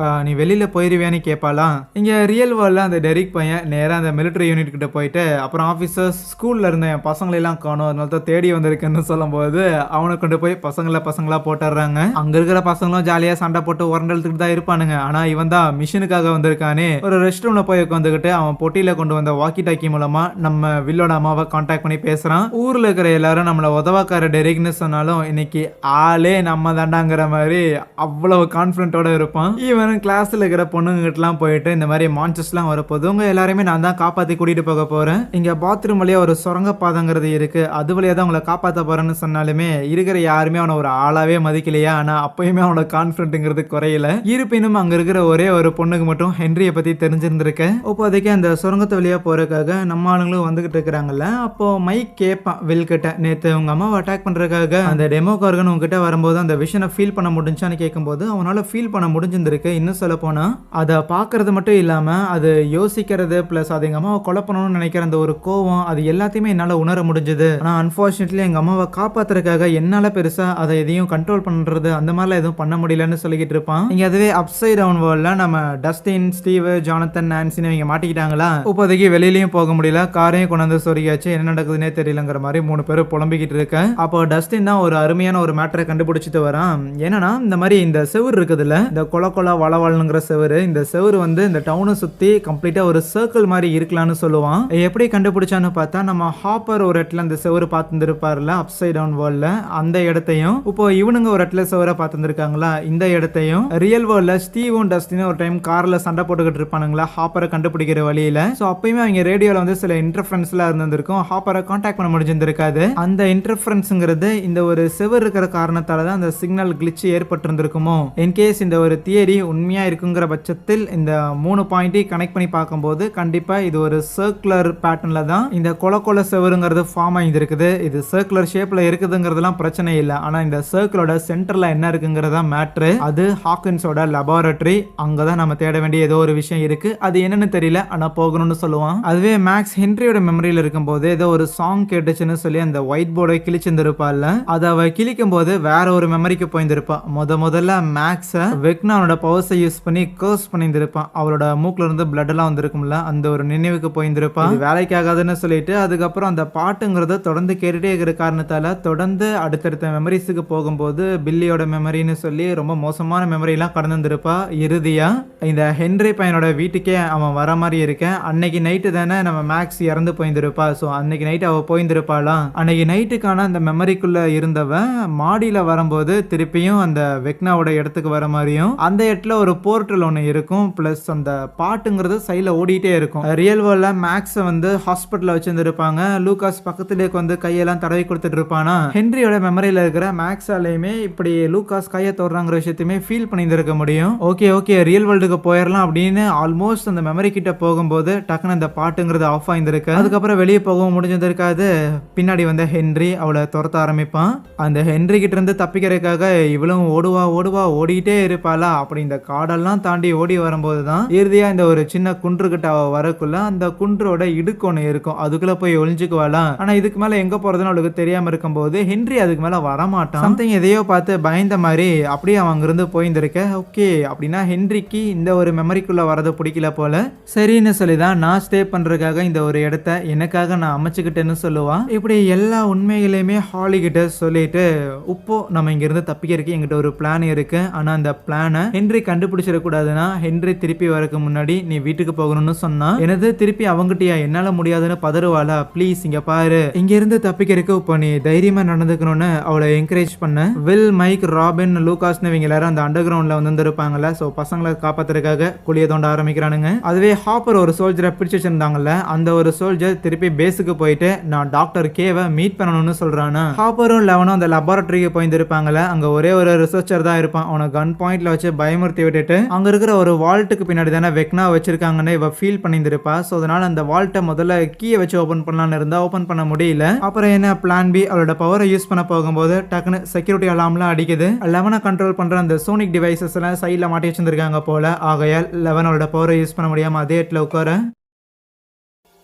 நீ வெளியில போயிருவியான்னு கேட்பாலாம். இங்க ரியல் வேர்ல்ட்ல அந்த டெரிக் பையன் நேரா அந்த மிலிட்டரி யூனிட் கிட்ட போயிட்டு அப்புறம் ஆஃபீஸர்ஸ் ஸ்கூல்ல இருந்த என் பசங்களெல்லாம் காணும் அதனால தான் தேடி வந்திருக்குன்னு சொல்லும் போது அவனை கொண்டு போய் பசங்களா போட்டுறாங்க. அங்க இருக்கிற பசங்களும் ஜாலியா சண்டை போட்டு உரண்டெழுத்துட்டு தான் இருப்பானுங்க. ஆனா இவன் தான் மிஷினுக்காக வந்திருக்கானே. ஒரு ரெஸ்ட் ரூம்ல போய் உட்காந்துக்கிட்டு அவன் பொட்டியில கொண்டு வந்த வாக்கி டாக்கி மூலமா நம்ம வில்லோட அம்மாவை கான்டாக்ட் பண்ணி பேசுறான். ஊர்ல இருக்கிற எல்லாரும் நம்மள உதவாக்கார டெரிக்னு சொன்னாலும் இன்னைக்கு ஆளே நம்ம தாண்டாங்கிற மாதிரி அவ்வளவு கான்பிடன்டோட இருப்பான். இவன் கிளாஸ்ல இருக்கிற பொண்ணுங்க கிட்டலாம் போயிட்டு இந்த மாதிரி மான்ஸ்டர்ஸ்லாம் வரப்போது உங்க எல்லாருமே நான் தான் காப்பாத்தி கூட்டிட்டு போக போறேன். இங்க பாத்ரூம் வழியா ஒரு சுரங்க பாதங்கிறது இருக்கு, அது வழியா தான் உங்களை காப்பாத்த போறேன்னு சொன்னாலுமே இருக்கிற யாருமே அவனை ஒரு ஆளாவே மதிக்கலையா. ஆனா அப்பயுமே அவனோட கான்பிடன்ட்ங்கிறது குறையல. இருப்பினும் அங்க இருக்கிற ஒரே ஒரு பொண்ணுக்கு மட்டும் ஹென்ரிய பத்தி தெரிஞ்சிருந்திருக்க. இப்போதைக்கு அந்த சுரங்கத்து வழியா போறதுக்காக நம்ம ஆளுங்களும் வந்துகிட்டு இருக்கிறாங்கல்ல. அப்போ மைக் கேட்பான் வில் கிட்ட, நேத்து உங்க அம்மாவை அட்டாக் பண்றதுக்காக அந்த டெமோ கார்கன் உங்ககிட்ட வரும்போது அந்த விஷனை ஃபீல் பண்ண முடிஞ்சான்னு கேட்கும்போது அவனால ஃபீல் பண்ண முடிஞ்சிருக்கு. இன்னும் சொல்ல போனா அதை பாக்குறது மட்டும் இல்லாம அது யோசிக்கிறது பிளஸ் அது எங்க அம்மாவை கொலை பண்ணணும்னு நினைக்கிற அந்த ஒரு கோவம் அது எல்லாத்தையுமே என்னால உணர முடிஞ்சது. ஆனா அன்பார்ச்சுனேட்லி எங்க அம்மாவை காப்பாத்துறதுக்காக என்னால பெருசா அதை எதையும் கண்ட்ரோல் பண்றது அந்த மாதிரிலாம் எதுவும் பண்ண முடியலன்னு சொல்லிக்கிட்டு இருப்பான். இங்க அதுவே அப்சைட் டவுன் வேர்ல்ட்ல நம்ம டஸ்டின் ஸ்டீவ் ஜானத்தன் நான்சின்னு இவங்க மாட்டிக்கிட்டாங்களா. இப்போதைக்கு வெளியிலயும் போக முடியல, காரையும் கொண்டு வந்து சொருகியாச்சு, என்ன நடக்குதுன்னே தெரியலங்கிற மாதிரி 3 பேரும் புலம்பிக்கிட்டு இருக்கேன். அப்போ டஸ்டின் தான் ஒரு அருமையான ஒரு மேட்டரை கண்டுபிடிச்சிட்டு வரான். என்னன்னா இந்த மாதிரி இந்த செவுரு இருக்குதுல்ல, இந்த கொல வளவல்ங்கிற செவுரு, இந்த செவுரு வந்து இந்த டவுனை சுத்தி கம்ப்ளீட்டா ஒரு சர்க்கிள் மாதிரி இருக்கலாம்னு சொல்லுவான். எப்படி கண்டுபிடிச்சான்னு பார்த்தா நம்ம ஹாப்பர் ஒரு இடத்துல அந்த செவுரு பார்த்துருப்பாருல அப்சைட் டவுன் வேர்ல்ட்ல, அந்த இடத்தையும் இப்போ இவனுங்க ஒரு இடத்துல செவரை பார்த்துருக்காங்களா இந்த இடத்தையும் ரியல் வேர்ல்ட்ல ஸ்டீவும் டஸ்டினும் ஒரு டைம் கார்ல சண்டை போட்டுக்கிட்டு இருப்பானுங்களா ஹாப்பரை கண்டுபிடிக்கிற வழியில. சோ அப்பயுமே அவங்க ரேடியோல வந்து சில இன்டர்ஃபரன்ஸ்லாம் இருந்திருக்கும், ஹாப்பரை கான்டாக்ட் பண்ண முடிஞ்சிருக்காது. அந்த இன்டர்ஃபரன்ஸ்ங்கிறது இந்த ஒரு செவர் இருக்கிற காரணத்தால தான் அந்த சிக்னல் கிளிச் ஏற்பட்டிருந்திருக்குமோ. இன்கேஸ் இந்த ஒரு தியரி உண்மையா இருக்குங்கிற பட்சத்தில் இந்த 3 பாயிண்ட்டையும் கனெக்ட் பண்ணி பார்க்கும்போது கண்டிப்பா இது ஒரு சர்க்குலர் பேட்டர்ன்ல தான் இந்த கொல செவருங்கிறது ஃபார்ம் ஆகியிருக்குது. இது சர்க்குலர் ஷேப்ல இருக்குதுங்கிறதுலாம் பிரச்சனை இல்லை. ஆனா இந்த சர்க்கிளோட சென்டர்ல என்ன இருக்குங்கிறதா மேட்ரு. அது ஹாக்கின்ஸோட லெபார்டரி. அங்கதான் நம்ம தேட வேண்டிய ஏதோ ஒரு விஷயம் இருக்கு, அது என்னன்னு தெரியல, ஆனா போகணும்னு சொல்லுவான். அதுவே மேக்ஸ் ஹென்ரியோட மெமரியில இருக்கும்போது ஏதோ ஒரு சாங் கேட்டுச்சுன்னு சொல்லி அந்த ஒயிட் போர்டை கிழிச்சிருந்திருப்பாள்ல, அதை அவ கிழிக்கும் போது வேற ஒரு மெமரிக்கு போயிருந்திருப்பா. முதல்ல மேக்ஸ வெக்னானோட பவர்ஸை யூஸ் பண்ணி கர்ஸ் பண்ணியிருந்திருப்பான். அவளோட மூக்குல இருந்து பிளட் எல்லாம் வந்திருக்கும்ல, அந்த ஒரு நினைவுக்கு போயிருந்திருப்பா. வேலைக்கு ஆகாதுன்னு சொல்லிட்டு அதுக்கப்புறம் அந்த பாட்டுங்கிறத தொடர்ந்து கேட்டுட்டே இருக்கிற காரணத்தால தொடர்ந்து அடுத்தடுத்த மெமரிஸுக்கு போகும்போது பில்லியோட மெமரின்னு சொல்லி ரொம்ப மோசமான மெமரி எல்லாம் கடந்திருப்பா. இறுதியா இந்த ஹென்ரி பையனோட வீட்டுக்கே அவன் வர மாதிரி இருக்க. அன்னைக்கு நைட்டு தானே நம்ம மேக்ஸ் இறந்து போயிருந்திருப்பா. ஸோ அன்னைக்கு நைட்டு அவ போயிருந்திருப்பாளாம். அன்னைக்கு நைட்டுக்கான அந்த மெமரிக்குள்ள இருந்தவன் மாடியில வரும்போது திருப்பியும் அந்த வெக்னாவோட இடத்துக்கு வர மாதிரியும் அந்த இடத்துல ஒரு போர்ட்டல் ஒன்று இருக்கும். பிளஸ் அந்த பாட்டுங்கிறது சைடில் ஓடிட்டே இருக்கும். ரியல் வேர்ல்ட்ல மேக்ஸை வந்து ஹாஸ்பிட்டலில் வச்சிருந்துருப்பாங்க. லூகாஸ் பக்கத்துலேயே வந்து கையெல்லாம் தடவி கொடுத்துட்டு இருப்பானா. ஹென்ரியோட மெமரியில இருக்கிற மேக்ஸாலையுமே இப்படி லூகாஸ் கையை தோடுறாங்கிற விஷயத்தையுமே ஃபீல் பண்ணியிருக்க முடியும். ஓகே ரியல் வேர்ல்டுக்கு போயிடலாம் அப்படின்னு ஆல்மோஸ்ட் அந்த மெமரி கிட்ட போகும்போது டக்குன்னு அந்த பாட்டுங்கிறது ஆஃப் ஆயிருந்திருக்கு. அதுக்கப்புறம் வெளியே போகவும் முடிஞ்சிருக்காது. பின்னாடி வந்த ஹென்றி அவளை துரத்த ஆரம்பிப்பான். அந்த ஹென்றி கிட்ட இருந்து தப்பிக்கிறதுக்காக இவளும் ஓடுவா ஓடிட்டே இருப்பாளா. அப்படி இந்த காடெல்லாம் தாண்டி ஓடி வரும்போது தான் இறுதியா இந்த ஒரு சின்ன குன்று கிட்ட அவ வரக்குள்ள அந்த குன்றோட இடுக்கு ஒன்று இருக்கும், அதுக்குள்ள போய் ஒளிஞ்சுக்குவாளா. ஆனா இதுக்கு மேல எங்க போறதுன்னு அவளுக்கு தெரியாம இருக்கும்போது ஹென்றி அதுக்கு மேல வரமாட்டான். சம்திங் எதையோ பார்த்து பயந்த மாதிரி அப்படியே அவன் அங்கிருந்து போயிருந்திருக்க. ஓகே அப்படின்னா ஹென்ரிக்கு இந்த ஒரு மெமரிக்குள்ள வரது பிடிக்கல போல. சரின்னு சொல்லிதான் நான் ஸ்டே பண்றதுக்காக இந்த ஒரு இடத்த எனக்காக நான் அமைச்சுக்கிட்டேன்னு சொல்லுவான். இப்படி எல்லா உண்மைகளையுமே ஹாலி கிட்ட சொல்லிட்டு இப்போ நம்ம இங்க இருந்து தப்பிக்கிறதுக்கு எங்கிட்ட ஒரு பிளான் இருக்கு. ஆனா அந்த பிளானை ஹென்றி கண்டுபிடிச்சிடக்கூடாதுன்னா ஹென்றி திருப்பி வரக்கு முன்னாடி நீ வீட்டுக்கு போகணும்னு சொன்னா எனது திருப்பி அவங்ககிட்டயா என்னால முடியாதுன்னு பதறுவாளா. ப்ளீஸ் இங்க பாரு, இங்க இருந்து தப்பிக்கிறதுக்கு இப்போ நீ தைரியமா நடந்துக்கணும்னு அவளை என்கரேஜ் பண்ண. வில் மைக் ராபின் லூகாஸ்னு இவங்க எல்லாரும் அந்த அண்டர் கிரவுண்ட்ல வந்துருப்பாங்கல்ல. சோ பசங்களை காப்பாத்துறதுக்காக குழிய தோண்ட ஆரம்பிக்கிறானுங்க. அதுவே ஹாப்பர் ஒரு சோல்ஜரை பிடிச்சு வச்சிருந்தாங்கல்ல, அந்த ஒரு சோல்ஜர் திருப்பி பேஸுக்கு போயிட்டு நான் டாக்டர் கேவை மீட் பண்ணணும்னு சொல்றானா. ஹாப்பரும் லெவனும் அந்த லெபார்டரிக்கு போயிருப்பாங்கல்ல, அங்க ஒரே ஒரு ரிசர்ச்சர் தான் இருப்பான். அவனை கன் பாயிண்ட்ல வச்சு பயமுறுத்தி விட்டுட்டு அங்க இருக்கிற ஒரு வால்ட்டுக்கு பின்னாடி தானே வெக்னா வச்சிருக்காங்கன்னு இவ ஃபீல் பண்ணியிருப்பா. ஸோ அதனால அந்த வால்ட்டை முதல்ல கீயை வச்சு ஓபன் பண்ணலான்னு இருந்தா ஓபன் பண்ண முடியல. அப்புறம் என்ன பிளான் பி, அவளோட பவரை யூஸ் பண்ண போகும்போது டக்குன்னு செக்யூரிட்டி அலாம்லாம் அடிக்குது. லெவனை கண்ட்ரோல் பண்ற அந்த சோனிக் டிவைசஸ் எல்லாம் சைட்ல மாட்டி வச்சிருக்காங்க போல. ஆகையால் லெவனோட பவரை யூஸ் பண்ண முடியாம அதே இடத்துல உட்கார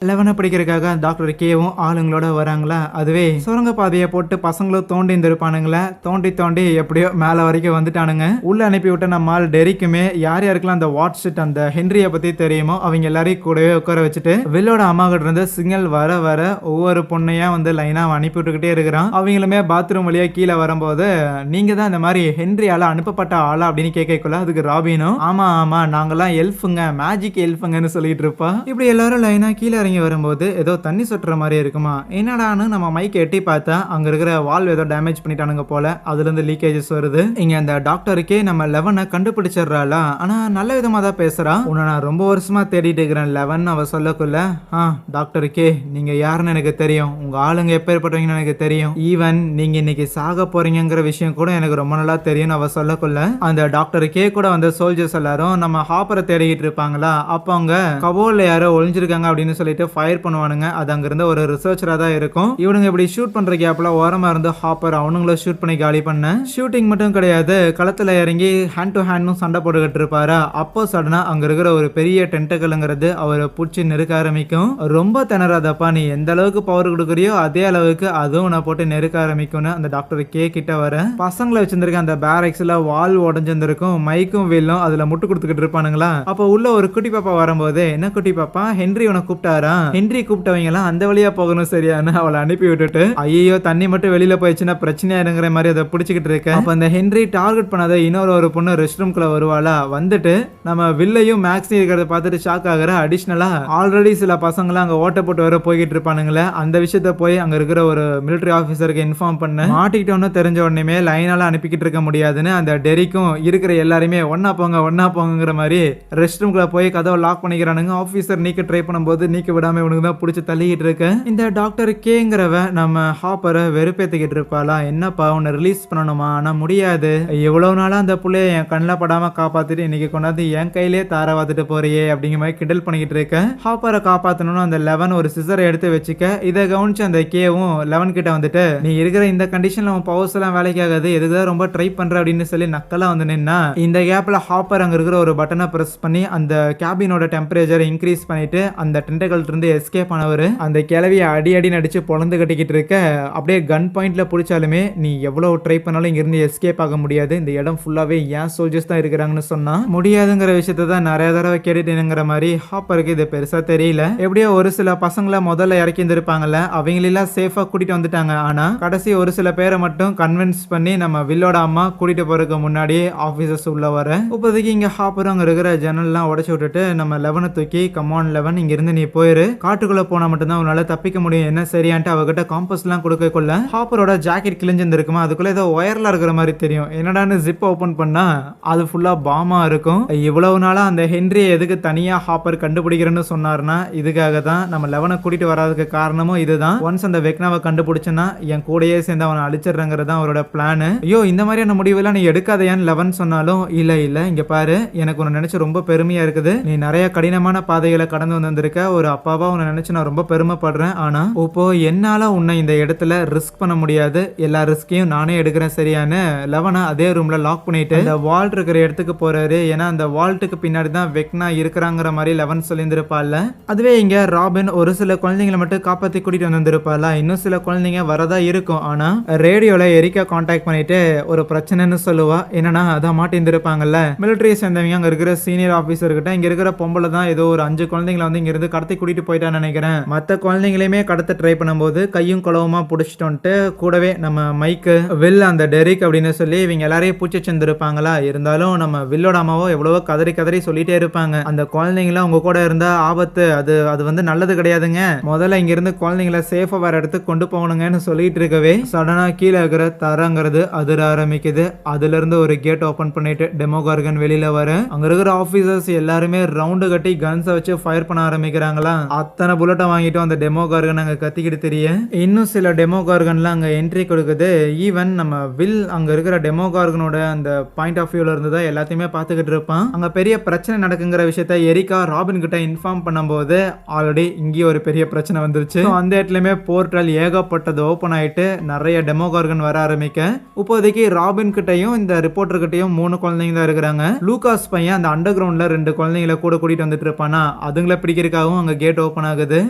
11 படிக்கிறதுக்காக டாக்டர் கேவும் ஆளுங்களோட வராங்களா. அதுவே சுரங்க பாதையை போட்டு பசங்களும் தோண்டி இருந்திருப்பானுங்களா. தோண்டி தோண்டி எப்படியோ மேலே வரைக்கும் வந்துட்டானுங்க. உள்ள அனுப்பி விட்ட நம்ம ஆள் டெரிக்குமே யார் யாருக்கெல்லாம் அந்த வாட்ஸ்ஷிட் அந்த ஹென்ரியை பத்தி தெரியுமோ அவங்க எல்லாரையும் கூடவே உட்கார வச்சுட்டு வில்லோட அம்மா கிட்ட இருந்து சிக்னல் வர வர ஒவ்வொரு பொண்ணையா வந்து லைனா அனுப்பி விட்டுக்கிட்டே இருக்கிறான். அவங்களுமே பாத்ரூம் வழியா கீழே வரும்போது நீங்க தான் இந்த மாதிரி ஹென்ரியால அனுப்பப்பட்ட ஆளா அப்படின்னு கேட்கல. அதுக்கு ராபினும் ஆமா ஆமா நாங்கெல்லாம் எல்ஃபுங்க, மேஜிக் எல்ஃபுங்கன்னு சொல்லிட்டு இருப்பா. இப்படி எல்லாரும் லைனா கீழே இறங்கி வரும்போது ஏதோ தண்ணி சொட்டுற மாதிரி இருக்குமா. என்னடான்னு நம்ம மைக் எட்டி பார்த்தா அங்க இருக்கிற வால்வ் ஏதோ டேமேஜ் பண்ணிட்டானுங்க போல. அதுல இருந்து லீக்கேஜஸ் வருது. இங்க அந்த டாக்டருக்கே நம்ம 11 கண்டுபிடிச்சிடறாளா. ஆனா நல்ல விதமா தான் பேசுறா. உன்னை நான் ரொம்ப வருஷமா தேடிட்டு இருக்கிறேன் 11 அவ சொல்லக்குள்ள. டாக்டருக்கே நீங்க யாருன்னு எனக்கு தெரியும், உங்க ஆளுங்க எப்பேற்பட்டவங்கன்னு எனக்கு தெரியும், ஈவன் நீங்க இன்னைக்கு சாக போறீங்கிற விஷயம் கூட எனக்கு ரொம்ப நல்லா தெரியும் அவ சொல்லக்குள்ள. அந்த டாக்டருக்கே கூட வந்த சோல்ஜர்ஸ் எல்லாரும் நம்ம ஹாப்பரை தேடிக்கிட்டு இருப்பாங்களா. அப்ப அவங்க கபோர்ல யாரோ ஒளிஞ்சிருக்காங்க அப்படின்னு சொல்லிட்டு ஃபயர் பண்ணுவானுங்க. அது அங்க இருந்த ஒரு ரிசர்ச்சரா தான் இருக்கும். இவனுங்க இப்படி ஷூட் பண்ற கேப்ல ஓரமா இருந்து ஹாப்பர் அவனுங்கள ஷூட் பண்ணி காலி பண்ண. ஷூட்டிங் மட்டும் கிடையாது, களத்துல இறங்கி ஹேண்ட் டு ஹேண்டும் சண்டை போட்டுக்கிட்டு இருப்பாரு. அப்போ சடனா அங்க இருக்கிற ஒரு பெரிய டென்டக்கல்ங்கிறது அவரை பூச்சி நெருக்க ஆரம்பிக்கும். ரொம்ப திணறாதப்பா, நீ எந்த அளவுக்கு பவர் கொடுக்குறியோ அதே அளவுக்கு அதுவும் நான் போட்டு நெருக்க ஆரம்பிக்கும்னு அந்த டாக்டர் கே கிட்ட வர. பசங்களை வச்சிருந்திருக்க அந்த பேரக்ஸ்ல வால் உடஞ்சிருந்திருக்கும். மைக்கும் வில்லும் அதுல முட்டு கொடுத்துக்கிட்டு இருப்பானுங்களா. அப்போ உள்ள ஒரு குட்டி பாப்பா வரும்போது, என்ன குட்டி பாப்பா ஹென்றி உன கூப்பிட்டாரா, ஹென்றி கூப்பிட்டவங்க எல்லாம் அந்த வழியா போகணும் சரியானு அவளை அனுப்பி விட்டுட்டு ஐயோ தண்ணி மட்டும் வெளியில போயிடுச்சுன்னா பிரச்சனையா இருங்கிற மாதிரி அதை பிடிச்சிக்கிட்டு இருக்க. அப்ப அந்த ஹென்றி டார்கெட் பண்ணாத இன்னொரு பொண்ணு ரெஸ்ட் ரூம்குள்ள வருவாளா. வந்துட்டு நம்ம வில்லையும் மேக்ஸையும் இருக்கிறத பார்த்துட்டு ஷாக் ஆகுற. அடிஷனலா ஆல்ரெடி சில பசங்களாம் அங்க ஓட்ட போட்டு வர போய்கிட்டு இருப்பானுங்களே. அந்த விஷயத்த போய் அங்க இருக்கிற ஒரு மிலிட்டரி ஆபீசருக்கு இன்ஃபார்ம் பண்ண. மாட்டிக்கிட்டோன்னு தெரிஞ்ச உடனே லைனால அனுப்பிக்கிட்டு இருக்க முடியாதுன்னு அந்த டெரிக்கும் இருக்கிற எல்லாருமே ஒன்னா போங்கிற மாதிரி ரெஸ்ட் ரூம்குள்ள போய் கதவை லாக் பண்ணிக்கிறானுங்க. ஆபீசர் நீக்க ட்ரை பண்ணும்போது நீக்க விடாம இவனுக்கு தான் பிடிச்சி தள்ளிக்கிட்டு இருக்க. இந்த டாக்டர் கேங்கிறவ நம்ம ஹாப்பரை வெறுப்பேத்திக்கிட்டு இருப்பாளா. என்னப்பா உன்னை ரிலீஸ் பண்ணணுமா, ஆனா முடியாது, எவ்வளவு நாளா அந்த புள்ளைய என் கண்ணில் படாம காப்பாத்திட்டு இன்னைக்கு கொண்டாந்து என் கையிலே தாரவாத்துட்டு போறியே அப்படிங்கிற மாதிரி கிண்டல் பண்ணிக்கிட்டு இருக்க. ஹாப்பரை காப்பாத்தணும்னு அந்த 11 ஒரு சிசரை எடுத்து வச்சுக்க. இதை கவனிச்சு அந்த கேவும் 11 கிட்ட வந்துட்டு நீ இருக்கிற இந்த கண்டிஷன்ல உன் பவர்ஸ் எல்லாம் வேலைக்கு ஆகாது, எதுக்குதான் ரொம்ப ட்ரை பண்ற அப்படின்னு சொல்லி நக்கலா வந்து நின்னா. இந்த கேப்ல ஹாப்பர் அங்க இருக்கிற ஒரு பட்டனை பிரஸ் பண்ணி அந்த கேபினோட டெம்பரேச்சர் இன்க்ரீஸ் பண்ணிட்டு அந்த டென்டகல் இருந்து எஸ்கேப் ஆனவர் அந்த கிளவியை அடி நடிச்சு பொழந்து கட்டிக்கிட்டு இருக்க. அப்படியே கன் பாயிண்ட்ல பிடிச்சாலுமே நீ எவ்வளவு ட்ரை பண்ணாலும் இங்க இருந்து எஸ்கேப் ஆக முடியாது, இந்த இடம் ஃபுல்லாவே ஏன் சோல்ஜர்ஸ் தான் இருக்கிறாங்கன்னு சொன்னா முடியாதுங்கிற விஷயத்த தான் நிறைய தடவை கேட்டுட்டுங்கிற மாதிரி ஹாப்பருக்கு இது பெருசா தெரியல. எப்படியோ ஒரு சில பசங்களை முதல்ல இறக்கி இருந்திருப்பாங்கல்ல, அவங்களெல்லாம் சேஃபா கூட்டிட்டு வந்துட்டாங்க. ஆனா கடைசி ஒரு சில பேரை மட்டும் கன்வின்ஸ் பண்ணி நம்ம வில்லோட அம்மா கூட்டிட்டு போறதுக்கு முன்னாடி ஆபீசர்ஸ் உள்ள வர. இப்போதைக்கு இங்க ஹாப்பர் அங்க இருக்கிற ஜன்னல்லாம் உடச்சு விட்டுட்டு நம்ம 11 தூக்கி கமான் 11 இங்க இருந்து நீ போயிரு, காட்டுக்குள்ள போனா மட்டும்தான் உன்னால தப்பிக்க முடியும் என்ன சரியான்ட்டு அவகிட்ட காம்பஸ் எல்லாம் கொடுக்க கொள்ள. ஹாப்பரோட ஜாக்கெட் கிழிஞ்சிருக்குமா, அதுக்குள்ள ஏதோ ஒயர்ல இருக்கிற மாதிரி தெரியும். என்னடான்னு ஜிப் ஓபன் பண்ணா அது ஃபுல்லா பாமா இருக்கும். இவ்வளவு நாளா அந்த ஹென்ரியை எதுக்கு தனியா ஹாப்பர் கண்டுபிடிக்கிறேன்னு சொன்னார்னா இதுக்காக தான். நம்ம 11 கூட்டிட்டு வராதுக்கு காரணமும் இதுதான். ஒன்ஸ் அந்த வெக்னாவை கண்டுபிடிச்சனா என் கூடயே சேர்ந்து அவனை அழிச்சிடுறங்கிறது தான் அவரோட பிளான். ஐயோ இந்த மாதிரியான முடிவெல்லாம் நீ எடுக்காதையான்னு 11 சொன்னாலும் இல்ல இங்க பாரு, எனக்கு உன்னை நினைச்சு ரொம்ப பெருமையா இருக்குது, நீ நிறைய கடினமான பாதைகளை கடந்து வந்திருக்க, ஒரு அப்பாவா உன்னை நினைச்சு நான் ரொம்ப பெருமைப்படுறேன். ஆனா இப்போ என்னால உன்னை இந்த இடத்துல ரிஸ்க் பண்ண முடியாது, எல்லா ரிஸ்கையும் நானே எடுக்கிறேன் சரியானு 11 அதே ரூம்ல லாக் பண்ணிட்டு அந்த வால்ட் இருக்கிற இடத்துக்கு போறாரு. ஏன்னா அந்த வால்ட்டுக்கு பின்னாடி தான் வெக்னா இருக்கிறாங்கிற மாதிரி 11 சொல்லியிருந்திருப்பாள்ல. அதுவே இங்க ராபின் ஒரு சில குழந்தைங்களை மட்டும் காப்பாத்தி கூட்டிட்டு வந்திருப்பாளா. இன்னும் சில குழந்தைங்க வரதா இருக்கும். ஆனா ரேடியோல எரிக்கா கான்டாக்ட் பண்ணிட்டு ஒரு பிரச்சனைன்னு சொல்லுவா. என்னன்னா அதான் மாட்டிருந்திருப்பாங்கல்ல மிலிட்டரி சேர்ந்தவங்க அங்க இருக்கிற சீனியர் ஆபீசர் கிட்ட, இங்க இருக்கிற பொம்பளை தான் ஏதோ ஒரு 5 குழந்தைங்களை வந்து இங்க இருந்து கடத்தி கூட்டிட்டு போயிட்டான்னு நினைக்கிறேன். மற்ற குழந்தைங்களையுமே கடத்த ட்ரை பண்ணும்போது கையும் குளவுமா பிடிச்சிட்டோன்ட்டு கூடவே நம்ம மைக்கு வில் அந்த டெரிக் அப்படின்னு சொல்லி இவங்க எல்லாரையும் பூச்சி செஞ்சிருப்பாங்களா. இருந்தாலும் நம்ம வில்லோட அம்மாவோ எவ்வளவோ கதறி சொல்லிட்டே இருப்பாங்க, அந்த குழந்தைங்களாம் உங்க கூட இருந்தா ஆபத்து, அது வந்து நல்லது கிடையாதுங்க, முதல்ல இங்க இருந்து குழந்தைங்களை சேஃபா வேற இடத்துக்கு கொண்டு போகணுங்கன்னு சொல்லிட்டு இருக்கவே சடனா கீழே இருக்கிற தரங்கிறது அதிர ஆரம்பிக்குது. அதுல இருந்து ஒரு கேட் ஓபன் பண்ணிட்டு டெமோகார்கன் வெளியில வர. அங்க இருக்கிற ஆபீசர்ஸ் எல்லாருமே ரவுண்டு கட்டி கன்ஸை வச்சு ஃபயர் பண்ண ஆரம்பிக்கிறாங்களா. அத்தனை புல்லட்டை வாங்கிட்டு அந்த டெமோ கார்கன் அங்க கத்திக்கிட்டு தெரிய இன்னும் சில டெமோ கார்கன்லாம் அங்க என்ட்ரி கொடுக்குது. ஈவன் நம்ம வில் அங்க இருக்கிற டெமோ கார்கனோட அந்த பாயிண்ட் ஆஃப் வியூல இருந்து தான் எல்லாத்தையுமே பார்த்துக்கிட்டு இருப்பான். அங்க பெரிய பிரச்சனை நடக்குங்கிற விஷயத்த எரிக்கா ராபின் கிட்ட இன்ஃபார்ம் பண்ணும்போது ஆல்ரெடி இங்கேயும் ஒரு பெரிய பிரச்சனை வந்துருச்சு. அந்த இடத்துலயுமே போர்ட்டல் ஏகப்பட்டது ஓப்பன் ஆயிட்டு நிறைய டெமோ கார்கன் வர ஆரம்பிக்க இப்போதைக்கு ராபின் கிட்டையும் இந்த ரிப்போர்ட்டர் கிட்டையும் 3 குழந்தைங்க தான் இருக்கிறாங்க. லூகாஸ் பையன் அந்த அண்டர் கிரவுண்ட்ல 2 குழந்தைங்களை கூட கூட்டிட்டு வந்துட்டு இருப்பானா அதுங்களை பிடிக்கிறதுக்காகவும் அங்க கேட் ஓப்பன் ஆகுது.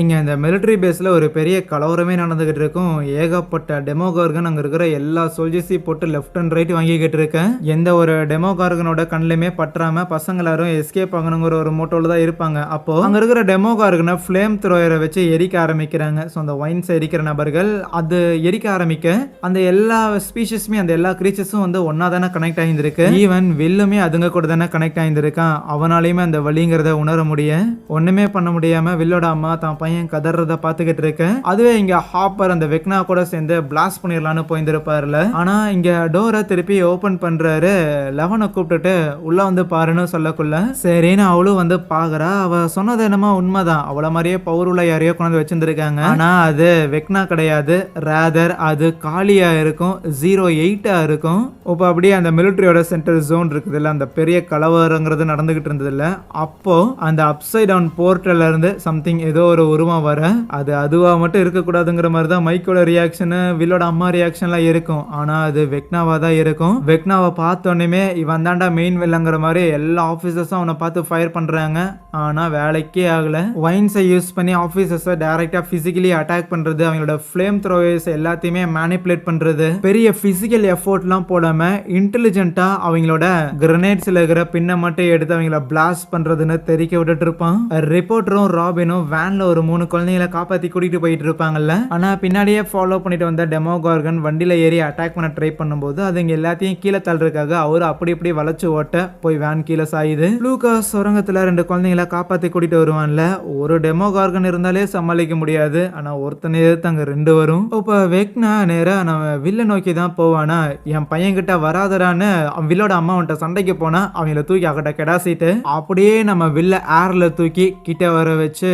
இங்கே இந்த மிலிட்ரி பேஸில் ஒரு பெரிய கலவரமே நடந்துகிட்டு இருக்கும். ஏகப்பட்ட டெமோ கார்கன் அங்கே இருக்கிற எல்லா சோல்ஜர்ஸையும் போட்டு லெஃப்ட் அண்ட் ரைட் வாங்கிக்கிட்டு இருக்கேன். எந்த ஒரு டெமோ கார்கனோட கண்ணிலுமே பற்றாம பசங்க எல்லாரும் எஸ்கேப் ஆகணுங்கிற ஒரு மோட்டோவில் தான் இருப்பாங்க. அப்போ அங்கே இருக்கிற டெமோ கார்கனை ஃப்ளேம் த்ரோயரை வச்சு எரிக்க ஆரம்பிக்கிறாங்க. ஸோ அந்த வைன்ஸ் எரிக்கிற நபர்கள் அது எரிக்க ஆரம்பிக்க அந்த எல்லா ஸ்பீஷஸுமே அந்த எல்லா கிரீச்சர்ஸும் வந்து ஒன்னா தானே கனெக்ட் ஆகியிருந்திருக்கு. ஈவன் வில்லுமே அதுங்க கூட தானே கனெக்ட் ஆகியிருக்கான். அவனாலையுமே அந்த வலிங்கிறத உணர முடியும். ஒன்றுமே பண்ண முடியாமல் வில்லோட அம்மா தான் பையன் கதறத பாத்துக்கிட்டு இருக்கேன். அதுவே இங்க ஹாப்பர் அந்த வெக்னா கூட சேர்ந்து பிளாஸ்ட் பண்ணிடலான்னு போயிருப்பாருல. ஆனா இங்க டோரை திருப்பி ஓபன் பண்றாரு. லெவனை கூப்பிட்டுட்டு உள்ள வந்து பாருன்னு சொல்லக்குள்ள சரின்னு அவளும் வந்து பாக்குறா. அவ சொன்னது என்னமோ உண்மைதான். அவள மாதிரியே பவுருல யாரையோ கொண்டு வச்சிருந்திருக்காங்க. ஆனா அது வெக்னா கிடையாது. ரேதர் அது காலியா இருக்கும். 08 இருக்கும். இப்போ அப்படியே அந்த மிலிட்டரியோட சென்ட்ரல் ஜோன் இருக்குது இல்ல, அந்த பெரிய கலவரங்கிறது நடந்துகிட்டு இருந்தது இல்ல, அப்போ அந்த அப்சைட் டவுன் போர்ட்டல்ல இருந்து சம்திங் ஏதோ ஒரு உருவம் வர அது அதுவா மட்டும் இருக்கக்கூடாதுங்கிற மாதிரி தான் மைக்கோட ரியாக்ஷனு வில்லோட அம்மா ரியாக்ஷன்லாம் இருக்கும். ஆனா அது வெக்னாவா தான் இருக்கும். வெக்னாவை பார்த்தோன்னே இவன் தாண்டா மெயின் வில்லங்கிற மாதிரி எல்லா ஆஃபீஸர்ஸும் அவனை பார்த்து ஃபயர் பண்றாங்க. ஆனா வேலைக்கே ஆகல. வைன்ஸை யூஸ் பண்ணி ஆஃபீஸர்ஸை டைரக்டா பிசிக்கலி அட்டாக் பண்றது, அவங்களோட ஃப்ளேம் த்ரோயர்ஸ் எல்லாத்தையுமே மேனிப்புலேட் பண்றது, பெரிய பிசிக்கல் எஃபோர்ட்லாம் போடாம இன்டெலிஜென்ட்டா அவங்களோட கிரனேட்ஸ்ல இருக்கிற பின்ன மட்டும் எடுத்து அவங்கள பிளாஸ்ட் பண்றதுன்னு தெரிவிக்க விட்டுட்டு இருப்பான். ரிப்போர்ட்டரும் ராபினும் வேன்ல ஒரு 3 குழந்தைகளை காப்பாத்தி கூட்டிட்டு போயிட்டு இருப்பாங்கல்ல. ஆனா பின்னாடியே ஃபாலோ பண்ணிட்டு வந்த டெமோ கார்கன் வண்டியில ஏறி அட்டாக் பண்ண ட்ரை பண்ணும்போது அதுங்க எல்லாத்தையும் கீழே தள்ளுறதுக்காக அவரு அப்படி இப்படி வளைச்சு ஓட்ட போய் வேன் கீழே சாயுது. லூகாஸ் சுரங்கத்துல 2 குழந்தைகளை காப்பாத்தி கூட்டிட்டு வருவான்ல. ஒரு டெமோ கார்கன் இருந்தாலே சமாளிக்க முடியாது. ஆனா ஒருத்தனை எதிர்த்து அங்க 2 வரும். இப்ப வெக்னா நேரா நம்ம வில்ல நோக்கி தான் போவானா. என் பையன் கிட்ட வராதரான்னு வில்லோட அம்மா அவன்கிட்ட சண்டைக்கு போனா அவங்கள தூக்கி அக்கட்ட கெடாசிட்டு அப்படியே நம்ம வில்ல ஏர்ல தூக்கி கிட்ட வர வச்சு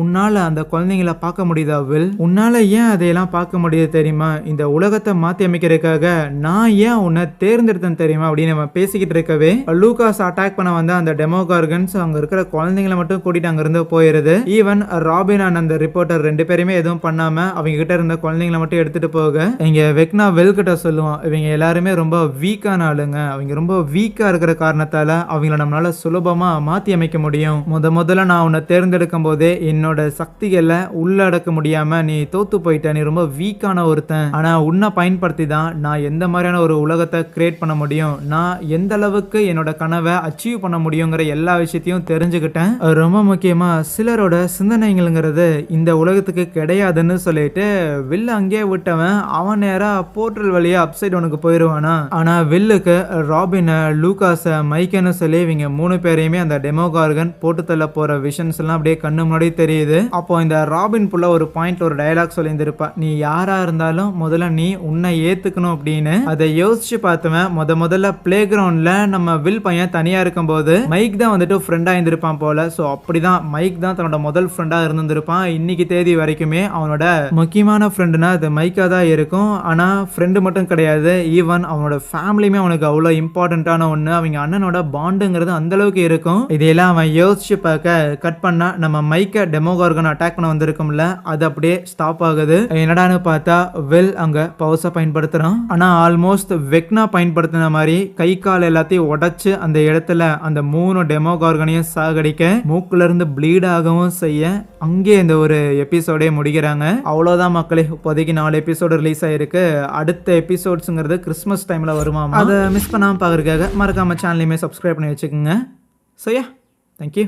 உன்னால அந்த குழந்தைங்களை பார்க்க முடியுதா வில்? உன்னால ஏன் அதையெல்லாம் பார்க்க முடியுது தெரியுமா? இந்த உலகத்தை மாத்தி அமைக்கிறதுக்காக நான் ஏன் உன்னை தேர்ந்தெடுத்தேன் தெரியுமா அப்படின்னு நம்ம பேசிக்கிட்டு இருக்கவே லூகாஸ் அட்டாக் பண்ண வந்த அந்த டெமோ கார்கன்ஸ் அங்க இருக்கிற குழந்தைங்களை மட்டும் கூட்டிட்டு அங்க இருந்து போயிருது. ஈவன் ராபின் அண்ட் அந்த ரிப்போர்ட்டர் 2 பேருமே எதுவும் பண்ணாம அவங்க கிட்ட இருந்த குழந்தைங்களை மட்டும் எடுத்துட்டு போக இங்க வெக்னா வில் கிட்ட சொல்லுவான், இவங்க எல்லாருமே ரொம்ப வீக்கான ஆளுங்க. அவங்க ரொம்ப வீக்கா இருக்கிற காரணத்தால அவங்கள நம்மளால சுலபமா மாத்தி அமைக்க முடியும். முதல்ல நான் உன்னை தேர்ந்தெடுக்கும் போதே என்னோட சக்திகளை உள்ளடக்க முடியாம நீ தோத்து போயிட்ட. நீ ரொம்ப வீக்கான ஒருத்தன். ஆனா உன்னை பயன்படுத்தி தான் நான் எந்த மாதிரியான ஒரு உலகத்தை கிரியேட் பண்ண முடியும், நான் எந்த அளவுக்கு என்னோட கனவை அச்சீவ் பண்ண முடியுங்கிற எல்லா விஷயத்தையும் தெரிஞ்சுக்கிட்டேன். ரொம்ப முக்கியமா சிலரோட சிந்தனைங்கிறது இந்த உலகத்துக்கு கிடையாதுன்னு சொல்லிட்டு வில்ல அங்கேயே விட்டவன் அவன் நேரா போர்ட்டல் வழியா அப்சைட் டவுனுக்கு போயிருவானா. ஆனா வில்லுக்கு ராபின், லூகாஸ, மைக்கன்னு சொல்லி இவங்க 3 பேரையுமே அந்த டெமோ கார்கன் போட்டு தள்ள போற விஷன்ஸ் எல்லாம் அப்படியே கண்ணு முன்னாடி தெரியுது. அப்போ இந்த ராபின் புள்ள ஒரு பாயிண்ட் ஒரு டயலாக் சொல்லியிருந்திருப்பா, நீ யாரா இருந்தாலும் முதல்ல நீ உன்னை ஏத்துக்கணும் அப்படின்னு. அதை யோசிச்சு பார்த்தவன் முதல்ல பிளே கிரவுண்ட்ல நம்ம வில் பையன் தனியா இருக்கும் போது மைக் தான் வந்துட்டு ஃப்ரெண்டா இருந்திருப்பான் போல. சோ அப்படிதான் மைக் தான் தன்னோட முதல் ஃப்ரெண்டா இருந்திருப்பான். இன்னைக்கு தேதி வரைக்குமே அவனோட முக்கியமான ஃப்ரெண்டுனா அது மைக்கா தான் இருக்கும். ஆனா ஃப்ரெண்டு மட்டும் கிடையாது, ஈவன் அவனோட ஃபேமிலியுமே அவனுக்கு அவ்வளவு இம்பார்ட்டன்டான ஒண்ணு. அவங்க அண்ணனோட பாண்டுங்கிறது அந்த அளவுக்கு இருக்கும். இதையெல்லாம் அவன் யோசிச்சு பார்க்க கட் பண்ணா நம்ம மைக்க டெமோ கார்கன் அட்டாக் பண்ண வந்திருக்கும்ல, அது அப்படியே ஸ்டாப் ஆகுது. என்னடான்னு பார்த்தா வில் அங்க பவர்ஸை பயன்படுத்துறான். ஆனா ஆல்மோஸ்ட் வெக்னா பயன்படுத்தின மாதிரி கை கால் எல்லாத்தையும் உடைச்சு அந்த இடத்துல அந்த 3 டெமோ கார்கனையும் சாகடிக்க மூக்குல இருந்து ப்ளீட் ஆகவும் செய்ய அங்கே இந்த ஒரு எபிசோடே முடிக்கிறாங்க. அவ்வளவுதான் மக்களே. இப்போதைக்கு 4 எபிசோடு ரிலீஸ் ஆயிருக்கு. அடுத்த எபிசோட்ஸ்ங்கிறது கிறிஸ்மஸ் டைம்ல வருமா, அதை மிஸ் பண்ணாம பாக்குறதுக்காக மறக்காம சேனலையுமே சப்ஸ்கிரைப் பண்ணி வச்சுக்கோங்க. So yeah, thank you.